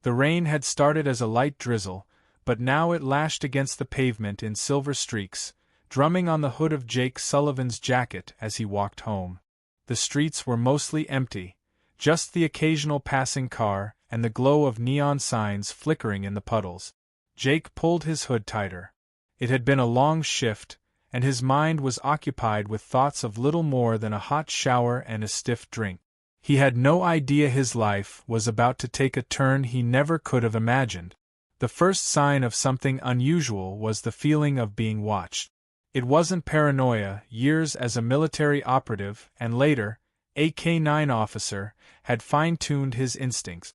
The rain had started as a light drizzle, but now it lashed against the pavement in silver streaks, drumming on the hood of Jake Sullivan's jacket as he walked home. The streets were mostly empty, just the occasional passing car and the glow of neon signs flickering in the puddles. Jake pulled his hood tighter. It had been a long shift, and his mind was occupied with thoughts of little more than a hot shower and a stiff drink. He had no idea his life was about to take a turn he never could have imagined. The first sign of something unusual was the feeling of being watched. It wasn't paranoia. Years as a military operative and later, a K-9 officer, had fine-tuned his instincts.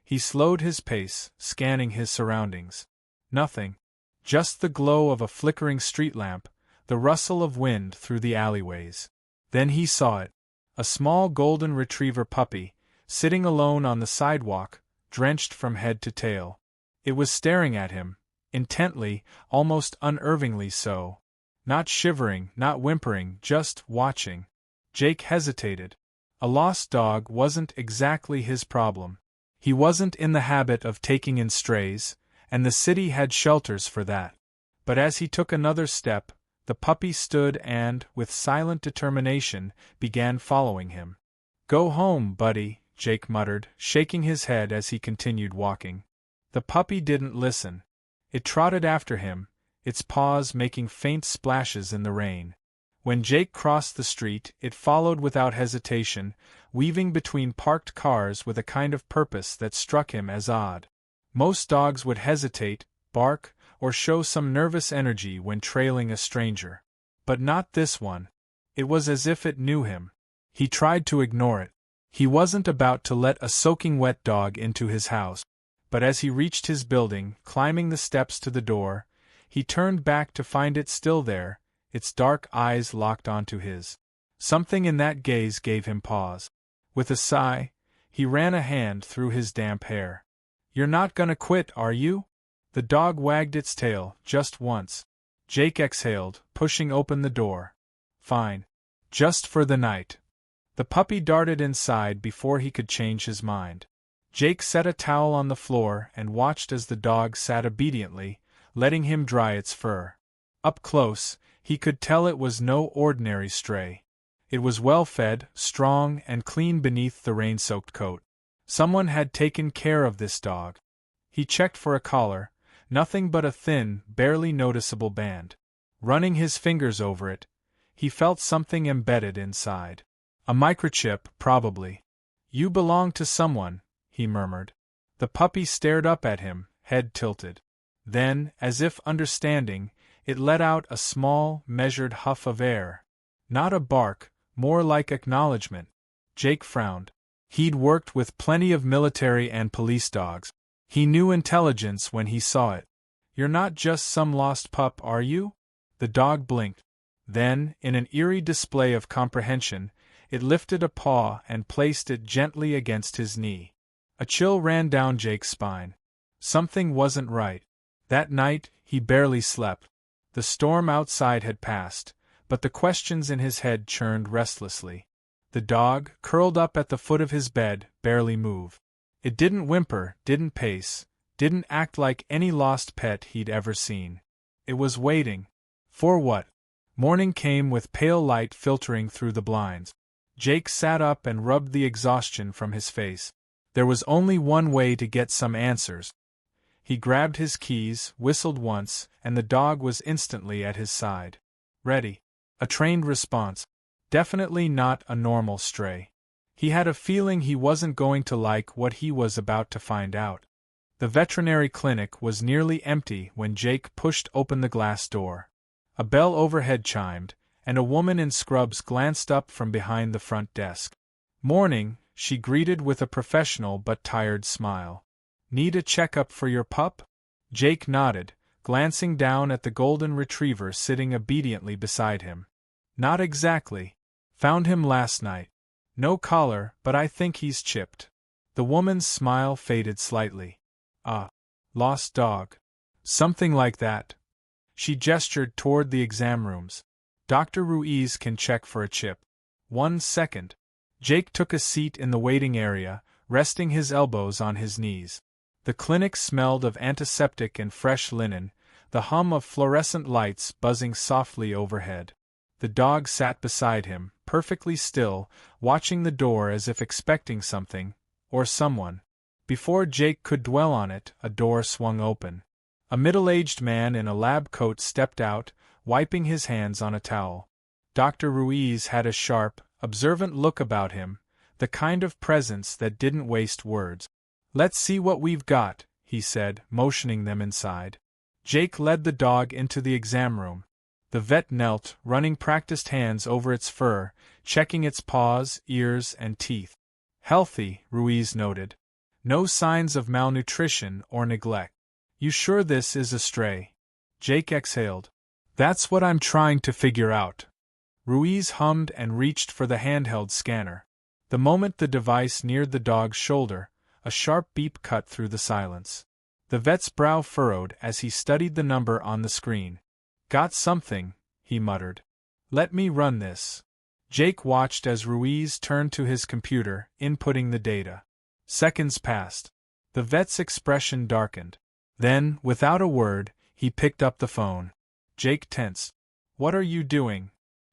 He slowed his pace, scanning his surroundings. Nothing. Just the glow of a flickering street lamp, the rustle of wind through the alleyways. Then he saw it. A small golden retriever puppy, sitting alone on the sidewalk, drenched from head to tail. It was staring at him, intently, almost unnervingly so. Not shivering, not whimpering, just watching. Jake hesitated. A lost dog wasn't exactly his problem. He wasn't in the habit of taking in strays, and the city had shelters for that. But as he took another step, the puppy stood and, with silent determination, began following him. "Go home, buddy," Jake muttered, shaking his head as he continued walking. The puppy didn't listen. It trotted after him, its paws making faint splashes in the rain. When Jake crossed the street, it followed without hesitation, weaving between parked cars with a kind of purpose that struck him as odd. Most dogs would hesitate, bark, or show some nervous energy when trailing a stranger. But not this one. It was as if it knew him. He tried to ignore it. He wasn't about to let a soaking wet dog into his house. But as he reached his building, climbing the steps to the door, he turned back to find it still there, its dark eyes locked onto his. Something in that gaze gave him pause. With a sigh, he ran a hand through his damp hair. "You're not gonna quit, are you?" The dog wagged its tail, just once. Jake exhaled, pushing open the door. "Fine. Just for the night." The puppy darted inside before he could change his mind. Jake set a towel on the floor and watched as the dog sat obediently, letting him dry its fur. Up close, he could tell it was no ordinary stray. It was well-fed, strong, and clean beneath the rain-soaked coat. Someone had taken care of this dog. He checked for a collar, nothing but a thin, barely noticeable band. Running his fingers over it, he felt something embedded inside. A microchip, probably. "You belong to someone," he murmured. The puppy stared up at him, head tilted. Then, as if understanding, it let out a small, measured huff of air. Not a bark, more like acknowledgement. Jake frowned. He'd worked with plenty of military and police dogs. He knew intelligence when he saw it. "You're not just some lost pup, are you?" The dog blinked. Then, in an eerie display of comprehension, it lifted a paw and placed it gently against his knee. A chill ran down Jake's spine. Something wasn't right. That night, he barely slept. The storm outside had passed, but the questions in his head churned restlessly. The dog, curled up at the foot of his bed, barely moved. It didn't whimper, didn't pace, didn't act like any lost pet he'd ever seen. It was waiting. For what? Morning came with pale light filtering through the blinds. Jake sat up and rubbed the exhaustion from his face. There was only one way to get some answers. He grabbed his keys, whistled once, and the dog was instantly at his side. Ready. A trained response. Definitely not a normal stray. He had a feeling he wasn't going to like what he was about to find out. The veterinary clinic was nearly empty when Jake pushed open the glass door. A bell overhead chimed, and a woman in scrubs glanced up from behind the front desk. "Morning," she greeted with a professional but tired smile. "Need a checkup for your pup?" Jake nodded, glancing down at the golden retriever sitting obediently beside him. "Not exactly. Found him last night. No collar, but I think he's chipped." The woman's smile faded slightly. "Ah, lost dog. Something like that." She gestured toward the exam rooms. "Dr. Ruiz can check for a chip." "1 second." Jake took a seat in the waiting area, resting his elbows on his knees. The clinic smelled of antiseptic and fresh linen, the hum of fluorescent lights buzzing softly overhead. The dog sat beside him, perfectly still, watching the door as if expecting something, or someone. Before Jake could dwell on it, a door swung open. A middle-aged man in a lab coat stepped out, wiping his hands on a towel. Dr. Ruiz had a sharp, observant look about him, the kind of presence that didn't waste words. "Let's see what we've got," he said, motioning them inside. Jake led the dog into the exam room. The vet knelt, running practiced hands over its fur, checking its paws, ears, and teeth. "Healthy," Ruiz noted. "No signs of malnutrition or neglect. You sure this is a stray?" Jake exhaled. "That's what I'm trying to figure out." Ruiz hummed and reached for the handheld scanner. The moment the device neared the dog's shoulder, a sharp beep cut through the silence. The vet's brow furrowed as he studied the number on the screen. "Got something," he muttered. "Let me run this." Jake watched as Ruiz turned to his computer, inputting the data. Seconds passed. The vet's expression darkened. Then, without a word, he picked up the phone. Jake tensed. "What are you doing?"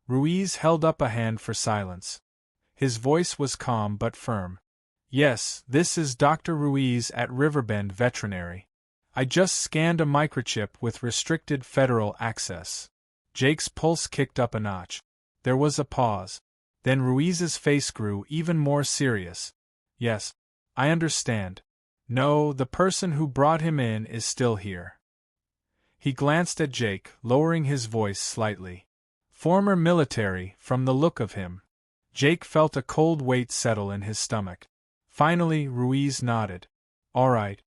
Ruiz held up a hand for silence. His voice was calm but firm. "Yes, this is Dr. Ruiz at Riverbend Veterinary. I just scanned a microchip with restricted federal access." Jake's pulse kicked up a notch. There was a pause. Then Ruiz's face grew even more serious. "Yes, I understand. No, the person who brought him in is still here." He glanced at Jake, lowering his voice slightly. "Former military, from the look of him." Jake felt a cold weight settle in his stomach. Finally, Ruiz nodded. "All right.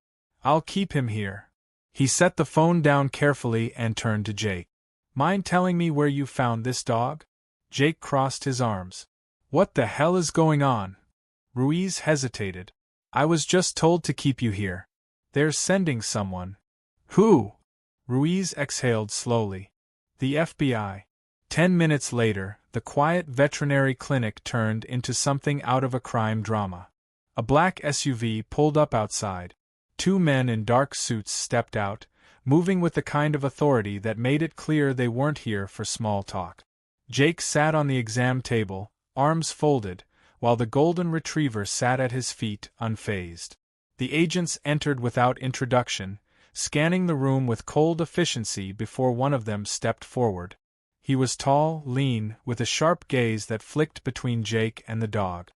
I'll keep him here." He set the phone down carefully and turned to Jake. "Mind telling me where you found this dog?" Jake crossed his arms. "What the hell is going on?" Ruiz hesitated. "I was just told to keep you here. They're sending someone." "Who?" Ruiz exhaled slowly. "The FBI." 10 minutes later, the quiet veterinary clinic turned into something out of a crime drama. A black SUV pulled up outside. 2 men in dark suits stepped out, moving with the kind of authority that made it clear they weren't here for small talk. Jake sat on the exam table, arms folded, while the golden retriever sat at his feet, unfazed. The agents entered without introduction, scanning the room with cold efficiency before one of them stepped forward. He was tall, lean, with a sharp gaze that flicked between Jake and the dog.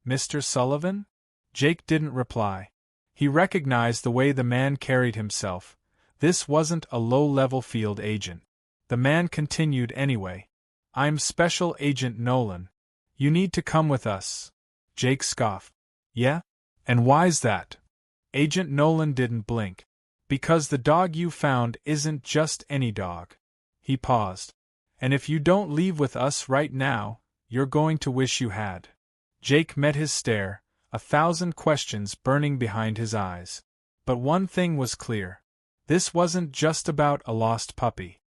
"Mr. Sullivan?" Jake didn't reply. He recognized the way the man carried himself. This wasn't a low-level field agent. The man continued anyway. "I'm Special Agent Nolan. You need to come with us." Jake scoffed. "Yeah? And why's that?" Agent Nolan didn't blink. "Because the dog you found isn't just any dog." He paused. "And if you don't leave with us right now, you're going to wish you had." Jake met his stare, 1,000 questions burning behind his eyes. But one thing was clear. This wasn't just about a lost puppy.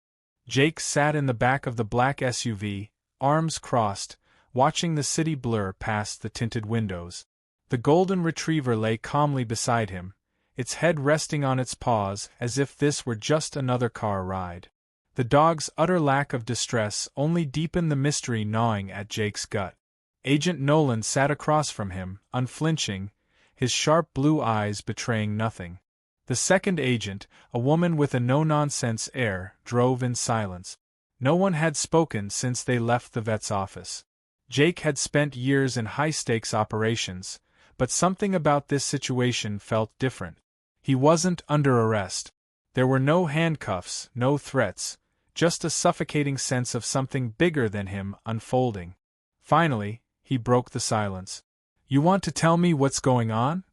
Jake sat in the back of the black SUV, arms crossed, watching the city blur past the tinted windows. The golden retriever lay calmly beside him, its head resting on its paws as if this were just another car ride. The dog's utter lack of distress only deepened the mystery gnawing at Jake's gut. Agent Nolan sat across from him, unflinching, his sharp blue eyes betraying nothing. The second agent, a woman with a no-nonsense air, drove in silence. No one had spoken since they left the vet's office. Jake had spent years in high-stakes operations, but something about this situation felt different. He wasn't under arrest. There were no handcuffs, no threats, just a suffocating sense of something bigger than him unfolding. Finally, he broke the silence. "You want to tell me what's going on?"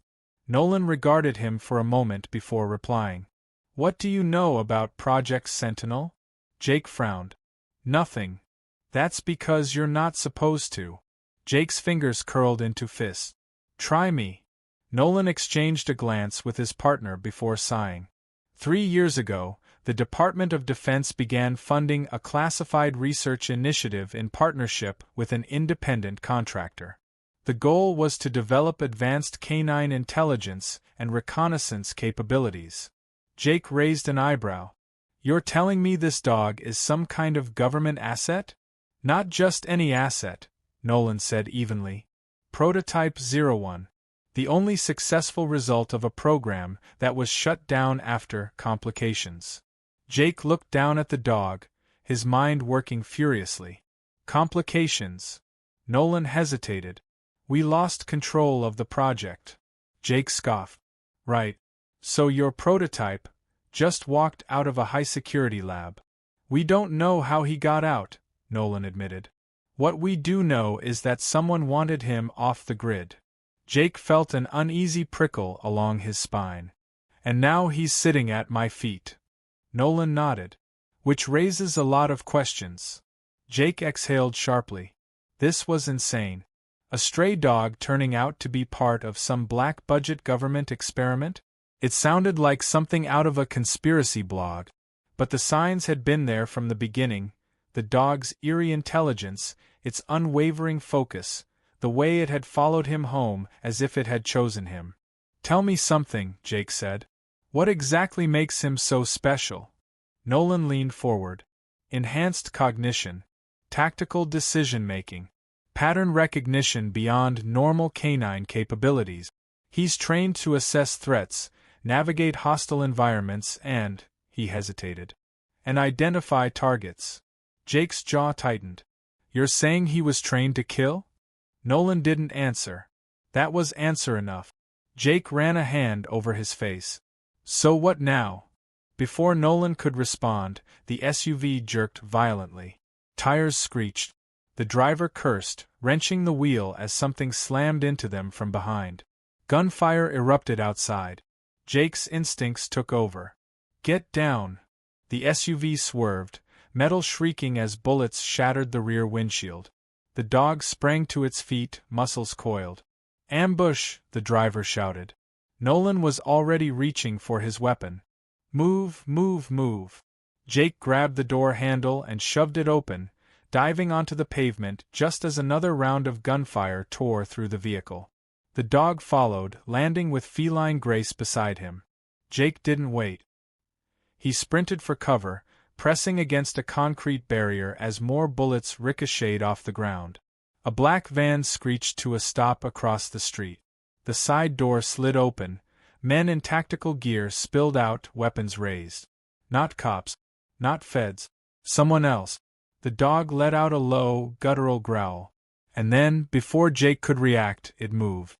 Nolan regarded him for a moment before replying. "What do you know about Project Sentinel?" Jake frowned. "Nothing. That's because you're not supposed to." Jake's fingers curled into fists. "Try me." Nolan exchanged a glance with his partner before sighing. 3 years ago, the Department of Defense began funding a classified research initiative in partnership with an independent contractor. The goal was to develop advanced canine intelligence and reconnaissance capabilities. Jake raised an eyebrow. You're telling me this dog is some kind of government asset? Not just any asset, Nolan said evenly. Prototype 01. The only successful result of a program that was shut down after complications. Jake looked down at the dog, his mind working furiously. Complications. Nolan hesitated. We lost control of the project. Jake scoffed. Right. So your prototype just walked out of a high-security lab. We don't know how he got out, Nolan admitted. What we do know is that someone wanted him off the grid. Jake felt an uneasy prickle along his spine. And now he's sitting at my feet. Nolan nodded. Which raises a lot of questions. Jake exhaled sharply. This was insane. A stray dog turning out to be part of some black-budget government experiment? It sounded like something out of a conspiracy blog. But the signs had been there from the beginning. The dog's eerie intelligence, its unwavering focus, the way it had followed him home as if it had chosen him. Tell me something, Jake said. What exactly makes him so special? Nolan leaned forward. Enhanced cognition, tactical decision-making, pattern recognition beyond normal canine capabilities. He's trained to assess threats, navigate hostile environments and, he hesitated, and identify targets. Jake's jaw tightened. You're saying he was trained to kill? Nolan didn't answer. That was answer enough. Jake ran a hand over his face. So what now? Before Nolan could respond, the SUV jerked violently. Tires screeched. The driver cursed, wrenching the wheel as something slammed into them from behind. Gunfire erupted outside. Jake's instincts took over. Get down! The SUV swerved, metal shrieking as bullets shattered the rear windshield. The dog sprang to its feet, muscles coiled. Ambush! The driver shouted. Nolan was already reaching for his weapon. Move, move, move! Jake grabbed the door handle and shoved it open, diving onto the pavement just as another round of gunfire tore through the vehicle. The dog followed, landing with feline grace beside him. Jake didn't wait. He sprinted for cover, pressing against a concrete barrier as more bullets ricocheted off the ground. A black van screeched to a stop across the street. The side door slid open. Men in tactical gear spilled out, weapons raised. Not cops. Not feds. Someone else. The dog let out a low, guttural growl. And then, before Jake could react, it moved.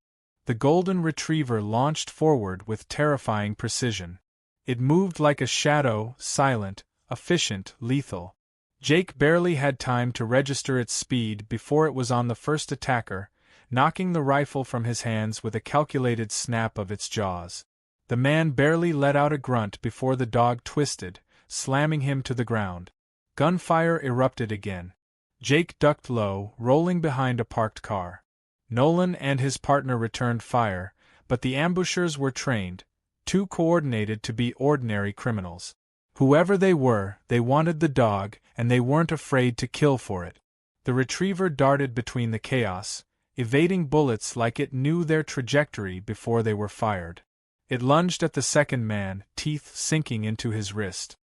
The golden retriever launched forward with terrifying precision. It moved like a shadow, silent, efficient, lethal. Jake barely had time to register its speed before it was on the first attacker, knocking the rifle from his hands with a calculated snap of its jaws. The man barely let out a grunt before the dog twisted, slamming him to the ground. Gunfire erupted again. Jake ducked low, rolling behind a parked car. Nolan and his partner returned fire, but the ambushers were trained, too coordinated to be ordinary criminals. Whoever they were, they wanted the dog, and they weren't afraid to kill for it. The retriever darted between the chaos, evading bullets like it knew their trajectory before they were fired. It lunged at the second man, teeth sinking into his wrist.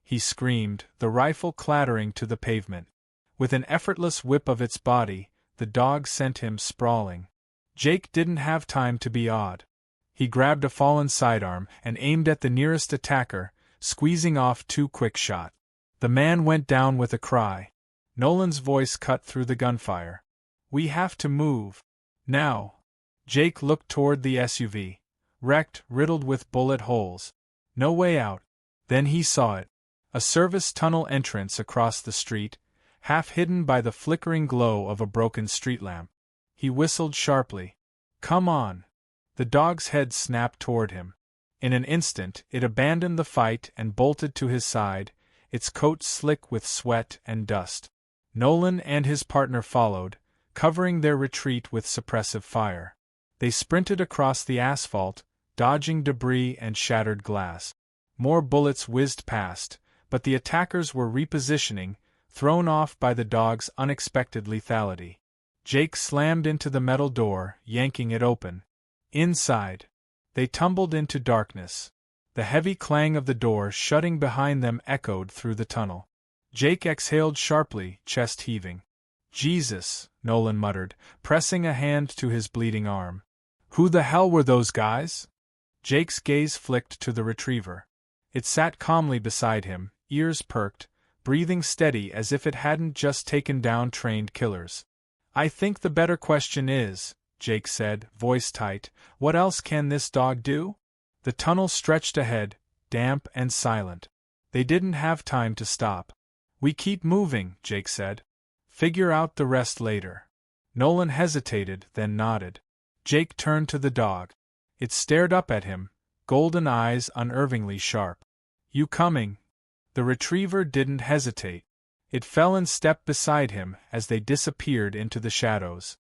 He screamed, the rifle clattering to the pavement. With an effortless whip of its body, the dog sent him sprawling. Jake didn't have time to be awed. He grabbed a fallen sidearm and aimed at the nearest attacker, squeezing off 2 quick shots. The man went down with a cry. Nolan's voice cut through the gunfire. We have to move. Now. Jake looked toward the SUV. Wrecked, riddled with bullet holes. No way out. Then he saw it. A service tunnel entrance across the street, half hidden by the flickering glow of a broken street lamp. He whistled sharply. Come on. The dog's head snapped toward him. In an instant, it abandoned the fight and bolted to his side, its coat slick with sweat and dust. Nolan and his partner followed, covering their retreat with suppressive fire. They sprinted across the asphalt, dodging debris and shattered glass. More bullets whizzed past, but the attackers were repositioning, thrown off by the dog's unexpected lethality. Jake slammed into the metal door, yanking it open. Inside, they tumbled into darkness. The heavy clang of the door shutting behind them echoed through the tunnel. Jake exhaled sharply, chest heaving. Jesus, Nolan muttered, pressing a hand to his bleeding arm. Who the hell were those guys? Jake's gaze flicked to the retriever. It sat calmly beside him, ears perked, breathing steady as if it hadn't just taken down trained killers. I think the better question is, Jake said, voice tight, what else can this dog do? The tunnel stretched ahead, damp and silent. They didn't have time to stop. We keep moving, Jake said. Figure out the rest later. Nolan hesitated, then nodded. Jake turned to the dog. It stared up at him, golden eyes unervingly sharp. You coming? The retriever didn't hesitate. It fell in step beside him as they disappeared into the shadows.